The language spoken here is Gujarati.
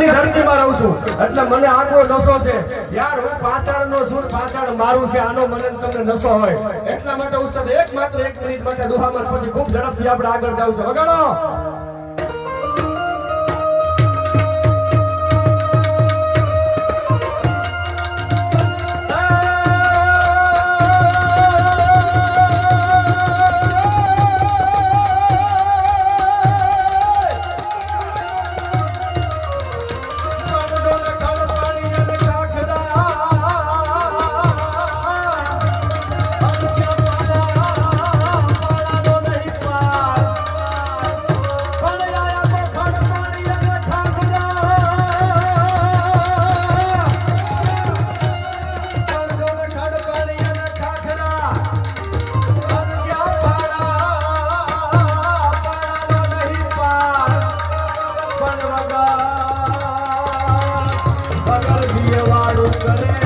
પાછળની ધરતીમાં રહું છું એટલે મને આગો નશો છે યાર હું પાછળનો છું પાછળ મારું છે આનો મને તમને નશો હોય એટલા માટે ઉસ્તાદ એકમાત્ર 1 મિનિટ માટે દુહામાં પછી ખૂબ ઝડપથી આપણે આગળ જાવું છે વગાડો બગલ દિયે વાળું કરે